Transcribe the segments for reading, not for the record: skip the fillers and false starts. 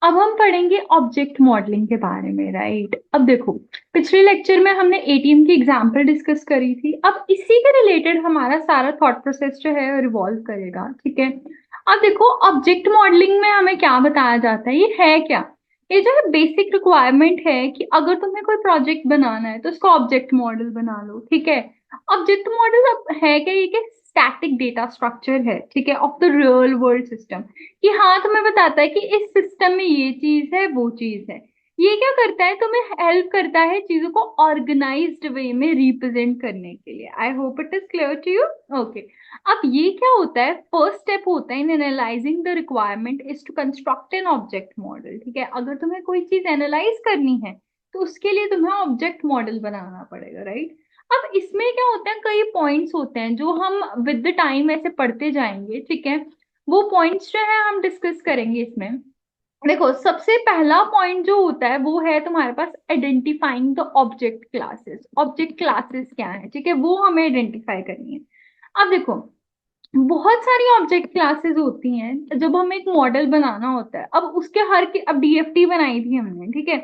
अब हम पढ़ेंगे ऑब्जेक्ट मॉडलिंग के बारे में, राइट। अब देखो, पिछले लेक्चर में हमने एटीएम की एग्जांपल डिस्कस करी थी। अब इसी के रिलेटेड हमारा सारा थॉट प्रोसेस जो है रिवॉल्व करेगा, ठीक है। अब देखो, ऑब्जेक्ट मॉडलिंग में हमें क्या बताया जाता है, ये है क्या? ये जो है बेसिक रिक्वायरमेंट है कि अगर तुम्हें कोई प्रोजेक्ट बनाना है तो उसको ऑब्जेक्ट मॉडल बना लो, ठीक है। ऑब्जेक्ट मॉडल अब है क्या? ये स्टैटिक डेटा स्ट्रक्चर है, ठीक है, of the real world system. कि हाँ, तुम्हें बताता है कि इस सिस्टम में ये चीज है, वो चीज है। ये क्या करता है? तुम्हें हेल्प करता है चीजों को ऑर्गेनाइज्ड वे में रिप्रेजेंट करने के लिए। I hope it is clear to you. Okay. अब ये क्या होता है? फर्स्ट स्टेप होता है in analyzing the requirement is to construct an object model, ठीक है। अगर तुम्हें कोई चीज एनालाइज करनी है तो उसके लिए तुम्हें ऑब्जेक्ट मॉडल बनाना पड़ेगा, राइट। अब इसमें क्या होता है, कई पॉइंट्स होते हैं जो हम विद द टाइम ऐसे पढ़ते जाएंगे, ठीक है। वो पॉइंट्स जो है हम डिस्कस करेंगे इसमें। देखो, सबसे पहला पॉइंट जो होता है वो है तुम्हारे पास identifying the object classes. Object classes क्या है, ठीक है, वो हमें आइडेंटिफाई करनी है। अब देखो, बहुत सारी ऑब्जेक्ट क्लासेस होती हैं जब हमें एक मॉडल बनाना होता है। अब उसके हर की, अब डीएफटी बनाई थी हमने, ठीक है,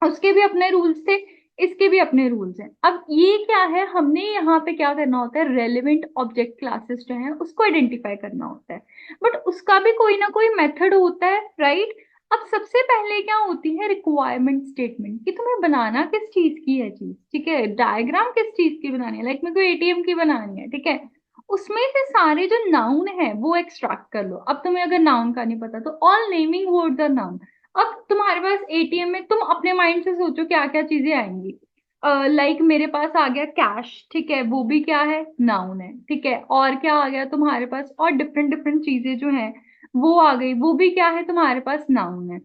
उसके भी अपने रूल्स थे, इसके भी अपने रूल्स हैं। अब ये क्या है, हमने यहाँ पे क्या करना होता है, रेलेवेंट ऑब्जेक्ट क्लासेस जो है उसको आइडेंटिफाई करना होता है। बट उसका भी कोई ना कोई मेथड होता है, राइट। अब सबसे पहले क्या होती है, रिक्वायरमेंट स्टेटमेंट, कि तुम्हें बनाना किस चीज की है चीज, ठीक है। डायग्राम किस चीज की बनानी है, लाइक मेरे को एटीएम की बनानी है, ठीक है। उसमें से सारे जो नाउन है वो एक्सट्रैक्ट कर लो। अब तुम्हें अगर नाउन का नहीं पता तो all naming words are noun. अब तुम्हारे पास एटीएम में तुम अपने माइंड से सोचो क्या क्या चीजें आएंगी। लाइक मेरे पास आ गया कैश, ठीक है, वो भी क्या है, नाउन है, ठीक है। और क्या आ गया तुम्हारे पास, और डिफरेंट डिफरेंट चीजें जो हैं वो आ गई, वो भी क्या है, तुम्हारे पास नाउन है।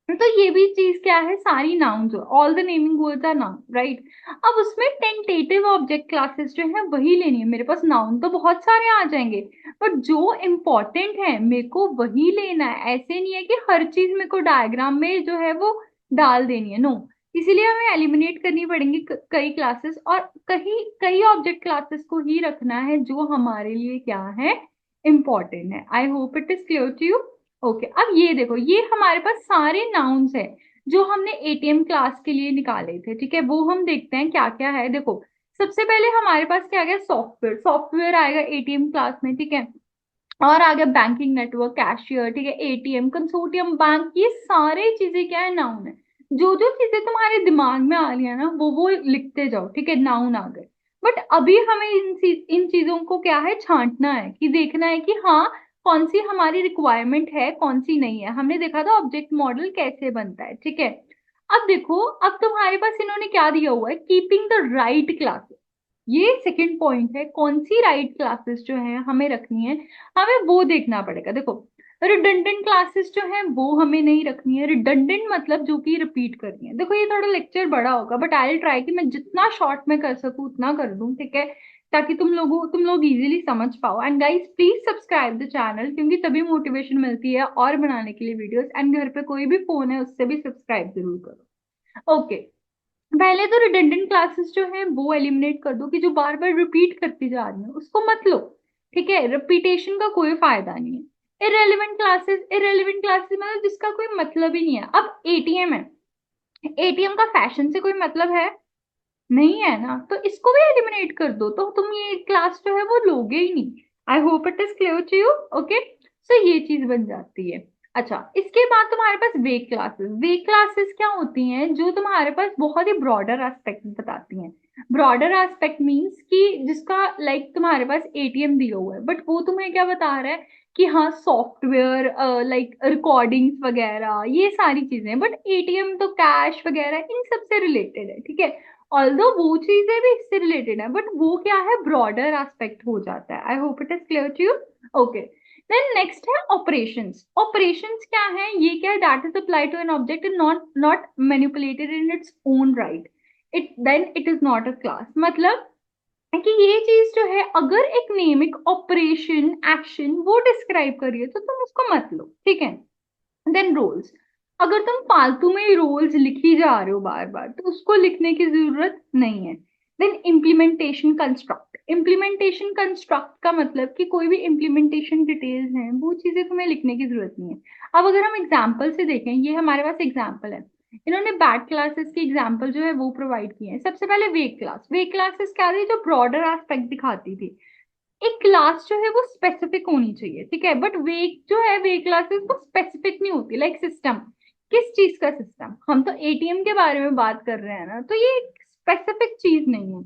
तो ये भी चीज क्या है, सारी nouns, all the naming words are noun, right. अब उसमें टेंटेटिव ऑब्जेक्ट क्लासेस जो है वही लेनी है। मेरे पास नाउन तो बहुत सारे आ जाएंगे, बट जो इम्पोर्टेंट है मेरे को वही लेना है। ऐसे नहीं है कि हर चीज मेरे को डायग्राम में जो है वो डाल देनी है, नो। इसीलिए हमें एलिमिनेट करनी पड़ेंगी कई क्लासेस, और कई कई ऑब्जेक्ट क्लासेस को ही रखना है जो हमारे लिए क्या है, इम्पोर्टेंट है। I hope it is clear to you. Okay. अब ये देखो, ये हमारे पास सारे नाउन्स है जो हमने एटीएम क्लास के लिए निकाले थे, ठीक है। वो हम देखते हैं क्या क्या है। देखो, सबसे पहले हमारे पास क्या आ गया, सॉफ्टवेयर। सॉफ्टवेयर आएगा एटीएम क्लास में, ठीक है। और आ गया बैंकिंग नेटवर्क, कैशियर, ठीक है, एटीएम, कंसोर्टियम बैंक, ये सारे चीजें क्या है, नाउन है। जो जो चीजें तुम्हारे दिमाग में आ रही है ना वो लिखते जाओ, ठीक है, नाउन आ गए। बट अभी हमें इन चीजों को क्या है, छांटना है, कि देखना है कि हाँ, कौन सी हमारी रिक्वायरमेंट है, कौन सी नहीं है। हमने देखा था ऑब्जेक्ट मॉडल कैसे बनता है, ठीक है। अब देखो, अब तुम्हारे पास इन्होंने क्या दिया हुआ है, कीपिंग द राइट क्लासेस। ये सेकंड पॉइंट है, कौन सी राइट क्लासेस जो है हमें रखनी है, हमें वो देखना पड़ेगा। देखो, रिडंडेंट क्लासेस जो है वो हमें नहीं रखनी है। रिडंडेंट मतलब जो कि रिपीट करनी है। देखो, ये थोड़ा लेक्चर बड़ा होगा, बट आई विल ट्राई कि मैं जितना शॉर्ट में कर सकूं उतना कर दूं, ठीक है, ताकि तुम लोग इजीली समझ पाओ। And guys, please subscribe the channel, क्योंकि तभी मोटिवेशन मिलती है और बनाने के लिए वीडियोस। एंड घर पे कोई भी फोन है उससे भी सब्सक्राइब जरूर करो। ओके। पहले तो रिडंडेंट क्लासेस जो है वो एलिमिनेट कर दो, कि जो बार बार रिपीट करती जा रही है उसको मत लो, ठीक है। रिपीटेशन का कोई फायदा नहीं है। इरेलीवेंट क्लासेस, इरेलीवेंट क्लासेस मतलब जिसका कोई मतलब ही नहीं है। अब एटीएम है, एटीएम का फैशन से कोई मतलब है, नहीं है ना, तो इसको भी एलिमिनेट कर दो, तो तुम ये क्लास जो है वो लोगे ही नहीं। I hope it is clear to you. Okay. So ये चीज बन जाती है। अच्छा, इसके बाद तुम्हारे पास वे क्लासेस। वे क्लासेस क्या होती हैं, जो तुम्हारे पास बहुत ही ब्रॉडर एस्पेक्ट बताती हैं। ब्रॉडर एस्पेक्ट मींस कि जिसका लाइक तुम्हारे पास एटीएम दिया हुआ है, बट वो तुम्हें क्या बता रहा है कि हाँ, सॉफ्टवेयर, लाइक रिकॉर्डिंग्स वगैरह, ये सारी चीजें। बट एटीएम तो कैश वगैरह इन सब से रिलेटेड है, ठीक है। ऑल्दो वो चीजें भी इससे रिलेटेड है, बट वो क्या है, ब्रॉडर एस्पेक्ट हो जाता है। I hope it is clear to you. Okay. Then next है ऑपरेशंस। ऑपरेशंस क्या है, ये क्या है, that is apply to an object and not not manipulated in its own right, it then it is not a class. मतलब है कि ये चीज जो है, अगर एक नेम, एक ऑपरेशन, एक्शन वो डिस्क्राइब करिए तो तुम उसको मत लो, ठीक है। देन रोल्स, अगर तुम फालतू में रोल्स लिखी जा रहे हो बार बार तो उसको लिखने की जरूरत नहीं है। Then implementation construct. Implementation construct का मतलब कि कोई भी इम्प्लीमेंटेशन डिटेल्स हैं वो चीजें तुम्हें लिखने की जरूरत नहीं है। अब अगर हम एग्जाम्पल से देखें, ये हमारे पास एग्जाम्पल है, इन्होंने बैड क्लासेस की एग्जाम्पल जो है वो प्रोवाइड किए हैं। सबसे पहले वेक क्लास। वेक क्लासेस क्या थी? जो ब्रॉडर एस्पेक्ट दिखाती थी। एक क्लास जो है वो स्पेसिफिक होनी चाहिए, ठीक है, बट वेक जो है, वेक क्लासेस वो स्पेसिफिक नहीं होती। लाइक सिस्टम, किस चीज का सिस्टम? हम तो एटीएम के बारे में बात कर रहे हैं ना, तो ये एक स्पेसिफिक चीज नहीं है।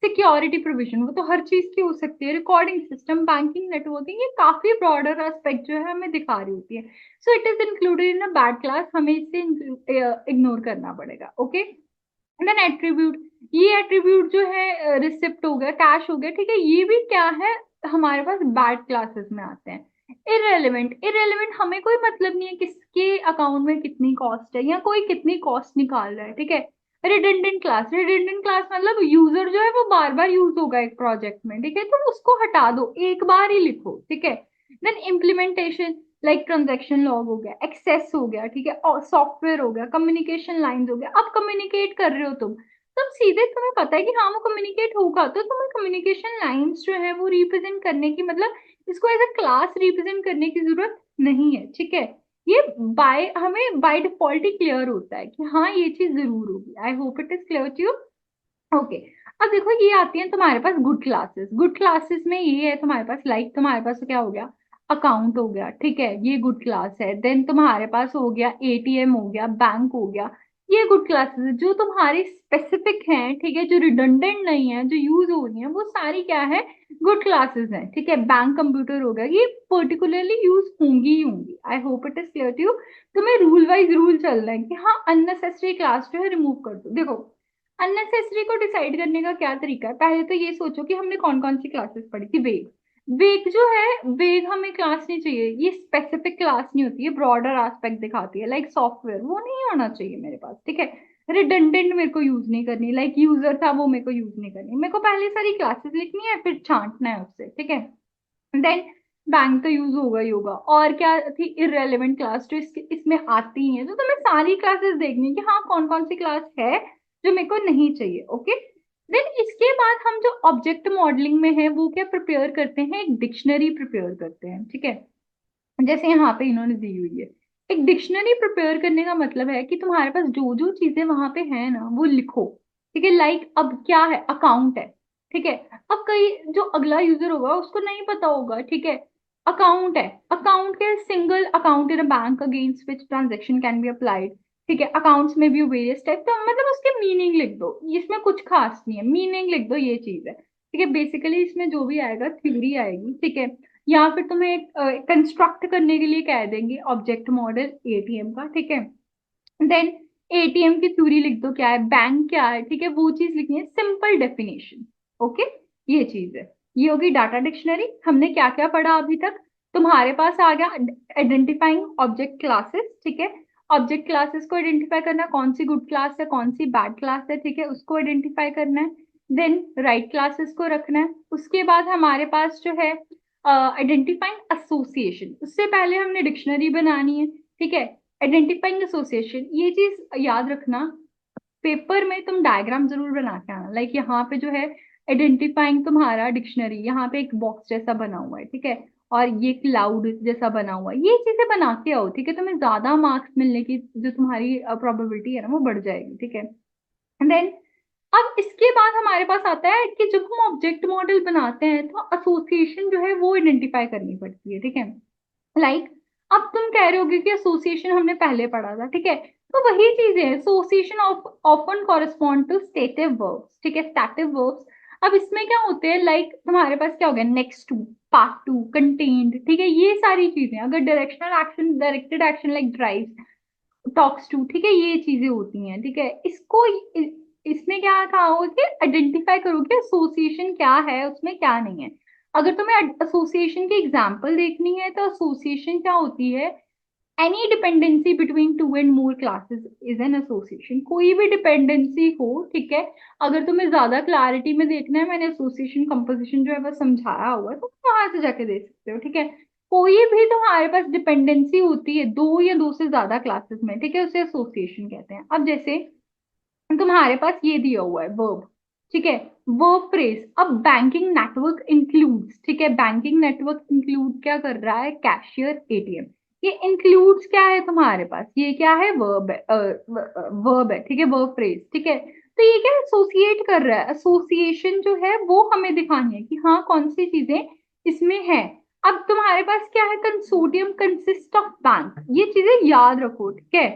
सिक्योरिटी प्रोविजन, वो तो हर चीज की हो सकती है। रिकॉर्डिंग सिस्टम, बैंकिंग, नेटवर्किंग, ये काफी ब्रॉडर एस्पेक्ट जो है हमें दिखा रही होती है। So it is included in a bad class, हमें इसे इग्नोर करना पड़ेगा। ओके। देन एट्रीब्यूट, ये एट्रीब्यूट जो है रिसिप्ट हो गया, कैश हो गया, ठीक है, ये भी क्या है, हमारे पास बैड क्लासेस में आते हैं। इररेलेवेंट, इररेलेवेंट हमें कोई मतलब नहीं है किसके अकाउंट में कितनी कॉस्ट है या कोई कितनी कॉस्ट निकाल रहा है, ठीक है। रिडंडेंट क्लास, रिडंडेंट क्लास मतलब यूजर जो है वो बार बार यूज होगा एक प्रोजेक्ट में, ठीक है, तो उसको हटा दो, एक बार ही लिखो, ठीक है। Then implementation, like transaction log हो गया, एक्सेस हो गया, ठीक है, और सॉफ्टवेयर हो गया, कम्युनिकेशन लाइंस हो गया। अब कम्युनिकेट कर रहे हो तुम सीधे, तुम्हें पता है कि हाँ वो कम्युनिकेट होगा, तो तुम्हें कम्युनिकेशन लाइंस जो है वो रिप्रेजेंट करने की, मतलब इसको एज अ क्लास रिप्रेजेंट करने की जरूरत नहीं है, ठीक है। ये बाय हमें बाय डिफॉल्ट ही क्लियर होता है कि हाँ ये चीज जरूर होगी। I hope it is clear to you. Okay. अब देखो ये आती है तुम्हारे पास गुड क्लासेस। गुड क्लासेस में ये है तुम्हारे पास, लाइक तुम्हारे पास क्या हो गया, अकाउंट हो गया, ठीक है, ये गुड क्लास है। देन तुम्हारे पास हो गया एटीएम हो गया, बैंक हो गया, ये गुड क्लासेस है जो तुम्हारी स्पेसिफिक हैं, ठीक है, जो रिडंडेंट नहीं है, जो यूज हो रही है, वो सारी क्या है, गुड क्लासेस हैं, ठीक है। बैंक कंप्यूटर हो गया, ये पर्टिकुलरली यूज होंगी ही होंगी। I hope it is clear to you. तुम्हें रूल वाइज रूल चल रहा है कि हाँ अननेसेसरी क्लास जो है रिमूव कर दो। देखो अननेसेसरी को डिसाइड करने का क्या तरीका है, पहले तो ये सोचो कि हमने कौन कौन सी क्लासेस पढ़ी थी। वेग, वेग जो है, वेग हमें क्लास नहीं चाहिए, ये स्पेसिफिक क्लास नहीं होती है, ब्रॉडर एस्पेक्ट दिखाती है। लाइक सॉफ्टवेयर, वो नहीं होना चाहिए मेरे पास, ठीक है। रिडंडेंट मेरे को यूज नहीं करनी, लाइक यूजर था वो मेरे को यूज नहीं करनी, मेरे को पहले सारी क्लासेस लिखनी है फिर छांटना है उससे, ठीक है। देन बैंक तो यूज होगा ही होगा। और क्या थी, इररेलेवेंट क्लास जो इसमें आती है, तो तुम्हें सारी क्लासेस देखनी है कि हाँ कौन कौन सी क्लास है जो मेरे को नहीं चाहिए। ओके। देन इसके बाद हम जो ऑब्जेक्ट मॉडलिंग में है वो क्या प्रिपेयर करते हैं, एक डिक्शनरी प्रिपेयर करते हैं, ठीक है। जैसे यहाँ पे इन्होंने दी हुई है, एक डिक्शनरी प्रिपेयर करने का मतलब है कि तुम्हारे पास जो जो चीजें वहां पे है ना वो लिखो, ठीक है। लाइक अब क्या है, अकाउंट है, ठीक है। अब कई जो अगला यूजर होगा उसको नहीं पता होगा, ठीक है। अकाउंट है, अकाउंट के single account in a bank against which transaction can be applied, ठीक है। अकाउंट्स में भी वेरियस टाइप, तो मतलब उसके मीनिंग लिख दो, इसमें कुछ खास नहीं है, मीनिंग लिख दो, ये चीज है, ठीक है। बेसिकली इसमें जो भी आएगा थ्योरी आएगी, ठीक है। या फिर तुम्हें कंस्ट्रक्ट करने के लिए कह देंगे ऑब्जेक्ट मॉडल एटीएम का, ठीक है। देन एटीएम की थ्योरी लिख दो, क्या है, बैंक क्या है, ठीक है, वो चीज लिखनी है, सिंपल डेफिनेशन। ओके, ये चीज है। ये होगी डाटा डिक्शनरी। हमने क्या क्या पढ़ा अभी तक? तुम्हारे पास आ गया आइडेंटिफाइंग ऑब्जेक्ट क्लासेस, ठीक है। ऑब्जेक्ट क्लासेस को आइडेंटिफाई करना, कौन सी गुड क्लास है कौन सी बैड क्लास है, ठीक है, उसको आइडेंटिफाई करना है। देन राइट क्लासेस को रखना है। उसके बाद हमारे पास जो है आइडेंटिफाइंग एसोसिएशन, उससे पहले हमने डिक्शनरी बनानी है, ठीक है। आइडेंटिफाइंग एसोसिएशन, ये चीज याद रखना, पेपर में तुम डायग्राम जरूर बना के आना। लाइक यहाँ पे जो है आइडेंटिफाइंग तुम्हारा डिक्शनरी, यहाँ पे एक बॉक्स जैसा बना हुआ है, ठीक है, और ये क्लाउड जैसा बना हुआ है, ये चीजें बना के आओ, ठीक है, तुम्हें ज्यादा मार्क्स मिलने की जो तुम्हारी प्रोबेबिलिटी है ना वो बढ़ जाएगी, ठीक है। देन अब इसके बाद हमारे पास आता है कि जब हम ऑब्जेक्ट मॉडल बनाते हैं तो एसोसिएशन जो है वो आइडेंटिफाई करनी पड़ती है, ठीक है। लाइक अब तुम कह रहे होगे कि एसोसिएशन हमने पहले पढ़ा था, ठीक है, तो वही चीजें हैं। Association often correspond to stative verbs, ठीक है, स्टैटिव वर्ब्स। अब इसमें क्या होते हैं, लाइक तुम्हारे पास क्या हो गया, next to, part to, contained, ठीक है, ये सारी चीजें। अगर directional action, directed action like drive, talks to, ठीक है, ये चीजें होती हैं, ठीक है। इसमें क्या कहा हो कि आइडेंटिफाई करो कि एसोसिएशन क्या है, उसमें क्या नहीं है। अगर तुम्हें एसोसिएशन की एग्जांपल देखनी है तो एसोसिएशन क्या होती है, any dependency between two and more classes is an association. कोई भी डिपेंडेंसी हो, ठीक है। अगर तुम्हें ज्यादा क्लैरिटी में देखना है, मैंने एसोसिएशन कंपोजिशन जो है वो समझाया हुआ है, तो तुम वहां से जाके देख सकते हो, ठीक है। कोई भी तुम्हारे पास डिपेंडेंसी होती है दो या दो से ज्यादा क्लासेस में, ठीक है, उसे एसोसिएशन कहते हैं। अब जैसे तुम्हारे पास ये दिया हुआ है वर्ब, ठीक है, वर्ब फ्रेज। अब बैंकिंग नेटवर्क इंक्लूड्स, ठीक है, बैंकिंग नेटवर्क इंक्लूड क्या कर रहा है, कैशियर, एटीएम। ये इंक्लूड्स क्या है तुम्हारे पास, ये क्या है, वर्ब है, वर्ब है, ठीक है, वर्ब फ्रेज, ठीक है। तो ये क्या एसोसिएट कर रहा है, एसोसिएशन जो है वो हमें दिखानी है कि हाँ कौन सी चीजें इसमें है। अब तुम्हारे पास क्या है, कंसोर्टियम कंसिस्ट ऑफ बैंक, ये चीजें याद रखो, ठीक है।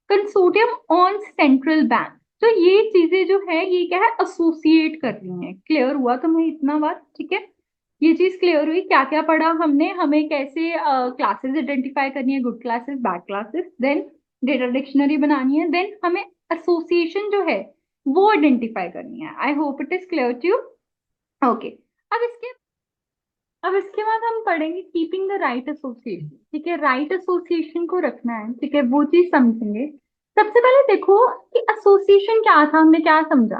कंसोर्टियम ऑन सेंट्रल बैंक, तो ये चीजें जो है ये क्या है, एसोसिएट कर रही हैं। क्लियर हुआ तुम्हें इतना बात, ठीक है। ये चीज क्लियर हुई, क्या क्या पढ़ा हमने, हमें कैसे क्लासेस आइडेंटिफाई करनी है, good classes, bad classes, then data dictionary बनानी है, देन हमें एसोसिएशन जो है वो आइडेंटिफाई करनी है। I hope it is clear to you. Okay. अब इसके अब इसके बाद हम पढ़ेंगे कीपिंग द राइट एसोसिएशन, ठीक है, राइट एसोसिएशन को रखना है, ठीक है, वो चीज समझेंगे। सबसे पहले देखो कि एसोसिएशन क्या था, हमने क्या समझा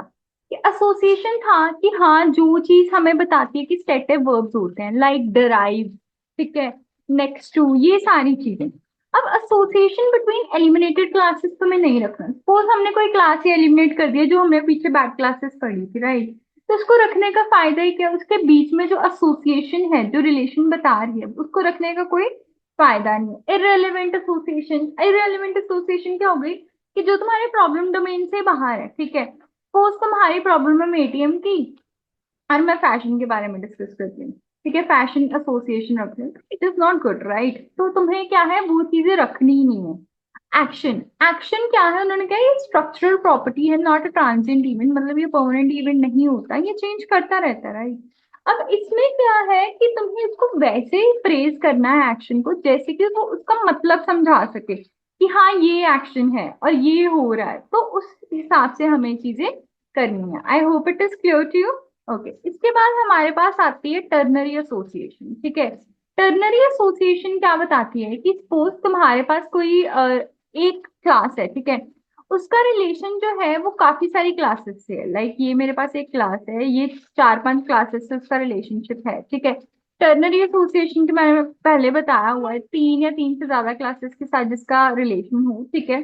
कि एसोसिएशन था कि हाँ जो चीज हमें बताती है कि स्टेटिव वर्ब्स होते हैं, लाइक डराइव, ठीक है, नेक्स्ट टू, ये सारी चीजें। अब एसोसिएशन बिटवीन एलिमिनेटेड क्लासेस तो मैं नहीं रखना, सपोज हमने कोई क्लास ही एलिमिनेट कर दिया जो हमने पीछे बैड क्लासेस पढ़ी थी, राइट। तो उसको रखने का फायदा ही क्या, उसके बीच में जो एसोसिएशन है, जो रिलेशन बता रही है, उसको रखने का कोई फायदा नहीं है। इररेलेवेंट एसोसिएशन, इररेलेवेंट एसोसिएशन क्या हो गई कि जो तुम्हारे प्रॉब्लम डोमेन से बाहर है, ठीक है। सपोज तुम्हारी प्रॉब्लम है एटीएम की और मैं फैशन के बारे में डिस्कस करती हूँ, ठीक है, फैशन एसोसिएशन रख रही हूँ, it is not good, right. तो तुम्हें क्या है, वो चीजें रखनी ही नहीं है। एक्शन, एक्शन क्या है, उन्होंने कहा ये स्ट्रक्चरल प्रॉपर्टी है, नॉट अ ट्रांजिएंट इवेंट, मतलब ये परमानेंट इवेंट नहीं होता, ये चेंज करता रहता है, राइट। अब इसमें क्या है कि तुम्हें इसको वैसे ही प्रेज करना है एक्शन को, जैसे कि वो उसका मतलब समझा सके कि हाँ ये एक्शन है और ये हो रहा है, तो उस हिसाब से हमें चीजें करनी है। I hope it is clear to you. Okay, इसके बाद हमारे पास आती है टर्नरी एसोसिएशन, ठीक है। टर्नरी एसोसिएशन क्या बताती है कि सपोज तुम्हारे पास कोई एक क्लास है, ठीक है, उसका रिलेशन जो है वो काफी सारी क्लासेस से है, लाइक ये मेरे पास एक क्लास है, ये चार पांच क्लासेस से उसका रिलेशनशिप है, ठीक है। टर्नरी एसोसिएशन के मैंने पहले बताया हुआ है, तीन या तीन से ज्यादा क्लासेस के साथ जिसका रिलेशन हो, ठीक है।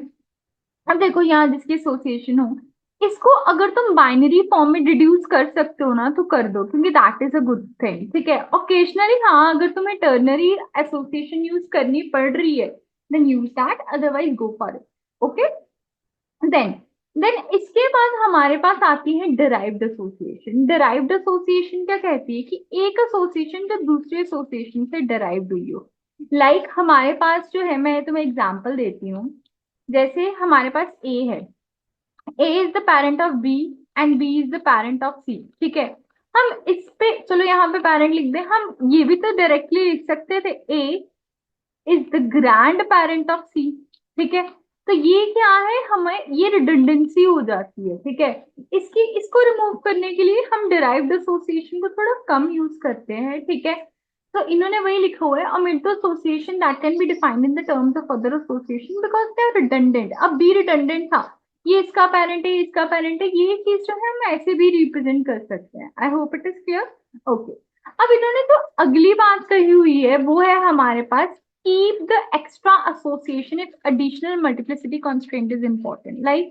अब देखो यहाँ जिसकी एसोसिएशन हो, इसको अगर तुम बाइनरी फॉर्म में डिड्यूस कर सकते हो ना तो कर दो, क्योंकि that is a good thing, ठीक है। ओकेजनली हाँ अगर तुम्हें टर्नरी एसोसिएशन यूज करनी पड़ रही है then use that, otherwise go for it. Okay, then then इसके बाद हमारे पास आती है डिराइव्ड एसोसिएशन। डिराइव्ड एसोसिएशन क्या कहती है कि एक एसोसिएशन जो दूसरे एसोसिएशन से डिराइव्ड हुई हो। लाइक हमारे पास जो है, मैं तुम्हें एग्जांपल देती हूँ, जैसे हमारे पास ए है, A is the parent of B and B is the parent of C, ठीक है। हम इस पे चलो यहाँ पे पेरेंट लिख दें, हम ये भी तो डायरेक्टली लिख सकते थे, A is the grandparent of C, ठीक है। तो ये क्या है, हमें ये रिडंडेंसी हो जाती है, ठीक है। इसको रिमूव करने के लिए हम डिराइव्ड एसोसिएशन को थोड़ा कम यूज करते हैं, ठीक है। तो इन्होंने वही लिखा हुआ है, omit the association that can be defined in the terms of other association because they are redundant. अब बी रिडंडेंट था, ये इसका पेरेंट है, इसका पेरेंट है, ये चीज जो है हम ऐसे भी रिप्रेजेंट कर सकते हैं। आई hope it is clear. Okay, अब इन्होंने जो अगली बात कही हुई है वो है हमारे पास, keep the extra association if additional multiplicity constraint is important, like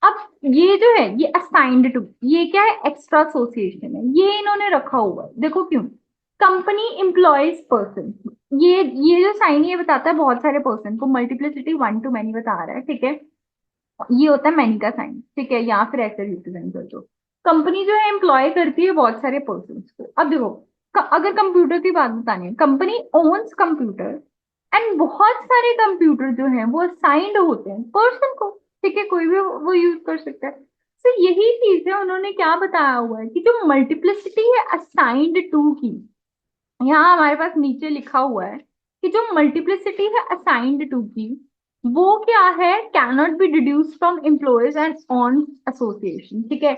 अब ये जो है ये असाइंड टू, ये क्या है, एक्स्ट्रा एसोसिएशन है, ये इन्होंने रखा हुआ है, देखो क्यों। कंपनी एम्प्लॉयज पर्सन, ये जो साइन ये बताता है बहुत सारे पर्सन को, मल्टीप्लिसिटी वन टू मैनी बता रहा है, ठीक है। ये होता है मैनी का साइन, ठीक है, या फिर ऐसे रिप्रेजेंट कर दो। कंपनी जो है एम्प्लॉय करती है बहुत सारे पर्सन को। अब देखो अगर कंप्यूटर की बात बतानी है, कंपनी ओन्स कंप्यूटर एंड बहुत सारे कंप्यूटर जो हैं वो असाइंड होते हैं पर्सन को, ठीक है, कोई भी वो यूज कर सकता है। तो यही चीज है, उन्होंने क्या बताया हुआ है कि जो मल्टीप्लिसिटी है असाइंड टू की, यहाँ हमारे पास नीचे लिखा हुआ है कि जो मल्टीप्लिसिटी है असाइंड टू की, वो क्या है, can not be deduce from employees and on association, ठीक है।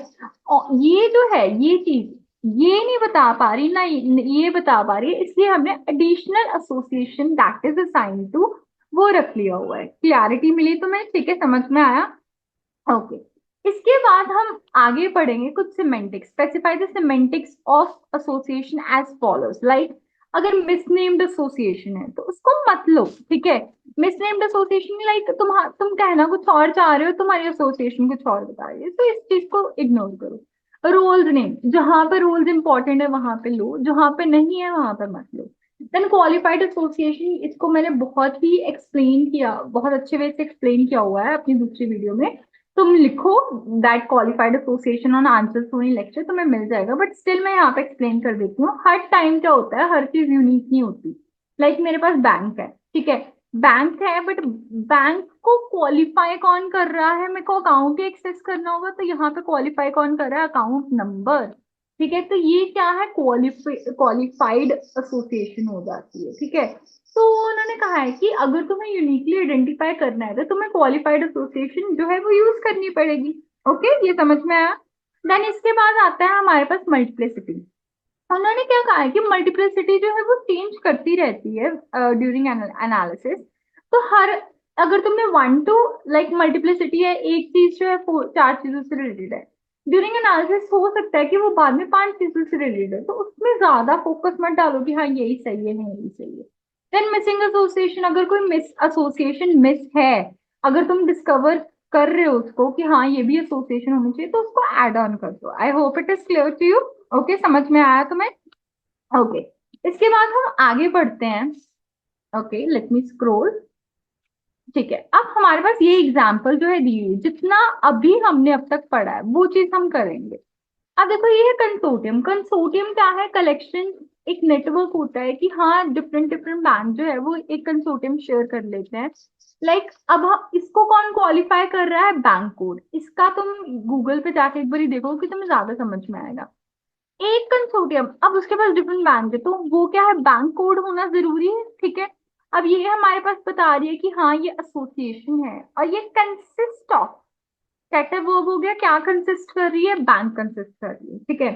और ये जो है ये चीज ये नहीं बता पा रही ना, ये बता पा रही है, इसलिए हमने additional association that is assigned to वो रख लिया हुआ है। क्लैरिटी मिली तुम्हें, ठीक है, समझ में आया। ओके, इसके बाद हम आगे पढ़ेंगे कुछ semantics, specify the semantics of association as follows, like अगर मिसनेम्ड एसोसिएशन है तो उसको मत लो, ठीक है। मिसनेम्ड एसोसिएशन लाइक तुम कहना कुछ और चाह रहे हो, तुम्हारी एसोसिएशन कुछ और बता रही है, तो इस चीज को इग्नोर करो। रोल्स नेम, जहां पे रोल्स इंपॉर्टेंट है वहां पे लो, जहां पे नहीं है वहां पे मत लो। देन क्वालिफाइड एसोसिएशन, इसको मैंने बहुत ही एक्सप्लेन किया, बहुत अच्छे वे से एक्सप्लेन किया हुआ है अपनी दूसरी वीडियो में। तुम लिखो that qualified association on answers to any lecture, तुम्हें मिल जाएगा, बट स्टिल मैं यहाँ पे एक्सप्लेन कर देती हूँ। हर टाइम क्या होता है, हर चीज यूनिक नहीं होती। लाइक मेरे पास बैंक है, ठीक है, बैंक है, बट बैंक को क्वालिफाई कौन कर रहा है, मेरे को अकाउंट ही एक्सेस करना होगा, तो यहाँ पे क्वालिफाई कौन कर रहा है, अकाउंट नंबर। ठीक है, तो ये क्या है, क्वालिफाइड एसोसिएशन हो जाती है। ठीक है, तो उन्होंने कहा है कि अगर तुम्हें यूनिकली आइडेंटिफाई करना है तो तुम्हें क्वालिफाइड एसोसिएशन जो है वो यूज करनी पड़ेगी। ओके, ये समझ में आया। देन इसके बाद आता है हमारे पास मल्टीप्लिसिटी। उन्होंने क्या कहा है कि मल्टीप्लिसिटी जो है वो चेंज करती रहती है ड्यूरिंग एनालिसिस। तो हर, अगर तुमने वन टू, लाइक मल्टीप्लिसिटी है, एक चीज जो है चार चीजों से रिलेटेड है, ड्यूरिंग एनालिसिस हो सकता है कि वो बाद में पांच चीजों से रिलेटेड है, तो उसमें ज्यादा फोकस मत डालो कि हाँ यही सही है, नहीं यही सही है। देन मिसिंग एसोसिएशन, अगर कोई मिस एसोसिएशन मिस है, अगर तुम डिस्कवर कर रहे हो उसको कि हाँ ये भी एसोसिएशन होनी चाहिए, तो उसको एड ऑन कर दो। I hope it is clear to you. Okay, समझ में आया तुम्हें? ओके, इसके बाद हम आगे बढ़ते हैं। Okay, let me scroll. ठीक है, अब हमारे पास ये एग्जाम्पल जो है दी हुई है, जितना अभी हमने अब तक पढ़ा है वो चीज हम करेंगे। अब देखो, ये है कंसोर्टियम। कंसोर्टियम क्या है, कलेक्शन, एक नेटवर्क होता है कि हाँ डिफरेंट डिफरेंट बैंक जो है वो एक कंसोर्टियम शेयर कर लेते हैं। लाइक अब इसको कौन क्वालिफाई कर रहा है, बैंक कोड। इसका तुम गूगल पे जाके एक बार देखो कि तुम्हें ज्यादा समझ में आएगा। एक कंसोर्टियम, अब उसके पास डिफरेंट बैंक है, तो वो क्या है, बैंक कोड होना जरूरी है। ठीक है, अब ये हमारे पास बता रही है कि हाँ ये एसोसिएशन है और ये कंसिस्ट ऑफ, सेटअप वर्ब हो गया, क्या कंसिस्ट कर रही है, बैंक कंसिस्ट कर रही है। ठीक है,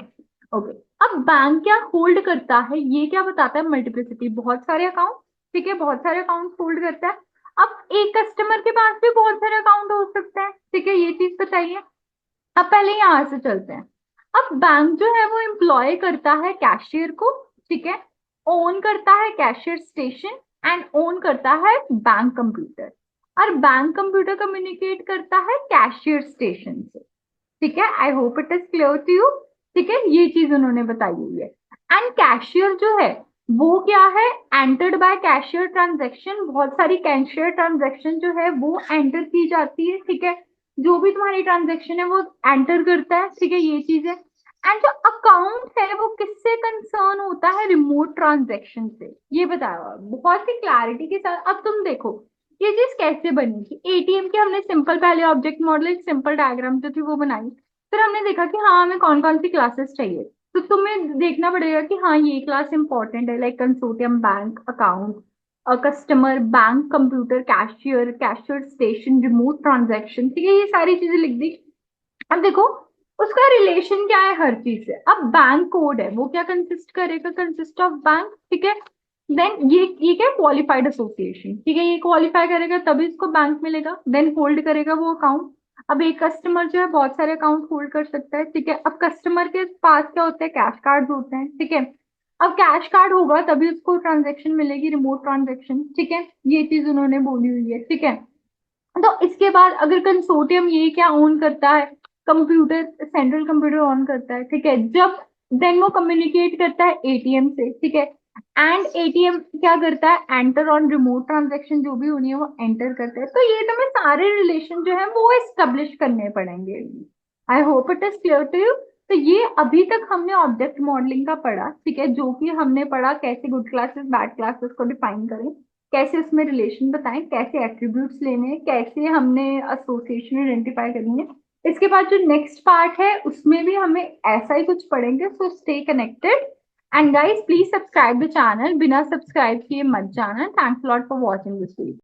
ओके। अब बैंक क्या होल्ड करता है, ये क्या बताता है, मल्टीप्लिसिटी, बहुत सारे अकाउंट। ठीक है, बहुत सारे अकाउंट होल्ड करता है। अब एक कस्टमर के पास भी बहुत सारे अकाउंट हो सकते हैं। ठीक है, ये चीज बताइए। अब पहले यहां से चलते हैं। अब बैंक जो है वो एम्प्लॉय करता है कैशियर को। ठीक है, ओन करता है कैशियर स्टेशन, एंड ओन करता है बैंक कंप्यूटर। और बैंक कंप्यूटर कम्युनिकेट करता है कैशियर स्टेशन से। ठीक है, I hope it is clear to you. ठीक है, ये चीज उन्होंने बताई हुई है। एंड कैशियर जो है वो क्या है, एंटर्ड बाय कैशियर ट्रांजेक्शन, बहुत सारी कैशियर ट्रांजेक्शन जो है वो एंटर की जाती है। ठीक है, जो भी तुम्हारी ट्रांजेक्शन है वो एंटर करता है। ठीक है, ये चीज है। एंड जो अकाउंट है वो किससे कंसर्न होता है, रिमोट ट्रांजेक्शन से। ये बताया बहुत ही क्लैरिटी के साथ। अब तुम देखो ये चीज कैसे बनी थी। एटीएम की हमने सिंपल, पहले ऑब्जेक्ट मॉडल, एक सिंपल डायग्राम जो थी वो बनाई। फिर हमने देखा कि हाँ हमें कौन कौन सी क्लासेस चाहिए। तो तुम्हें देखना पड़ेगा कि हाँ ये क्लास इंपॉर्टेंट है, like consortium, bank account, customer, bank computer, cashier, cashier station, remote transaction. ठीक है, ये सारी चीजें लिख दी। अब देखो उसका रिलेशन क्या है हर चीज से। अब बैंक कोड है वो क्या कंसिस्ट करेगा, कंसिस्ट ऑफ बैंक। ठीक है, देन ये क्या, क्वालिफाइड एसोसिएशन। ठीक है, ये क्वालिफाई करेगा तभी इसको बैंक मिलेगा। देन होल्ड करेगा वो अकाउंट। अब एक कस्टमर जो है बहुत सारे अकाउंट होल्ड कर सकता है। ठीक है, अब कस्टमर के पास क्या होता है, कैश कार्ड होते हैं। ठीक है, अब कैश कार्ड होगा तभी उसको ट्रांजेक्शन मिलेगी, रिमोट ट्रांजेक्शन। ठीक है, ये चीज उन्होंने बोली हुई है। ठीक है, तो इसके बाद अगर कंसोर्टियम ये क्या ऑन करता है, कंप्यूटर, सेंट्रल कंप्यूटर ऑन करता है। ठीक है, जब देन वो कम्युनिकेट करता है एटीएम से। ठीक है, एंड एटीएम क्या करता है, एंटर ऑन रिमोट ट्रांजेक्शन, जो भी होनी है वो एंटर करता है। तो ये तुम्हें सारे रिलेशन जो है वो एस्टेब्लिश करने पड़ेंगे। I hope it is clear to you. तो ये अभी तक हमने ऑब्जेक्ट मॉडलिंग का पढ़ा। ठीक है, जो कि हमने पढ़ा कैसे गुड क्लासेस बैड क्लासेस को डिफाइन करें, कैसे उसमें रिलेशन बताएं, कैसे एट्रीब्यूट्स लेने हैं, कैसे हमने एसोसिएशन आइडेंटिफाई करनी है। इसके बाद जो नेक्स्ट पार्ट है उसमें भी हमें ऐसा ही कुछ पढ़ेंगे। So stay connected and guys please subscribe the channel, बिना सब्सक्राइब किए मत जाना। Thanks lot for watching this video.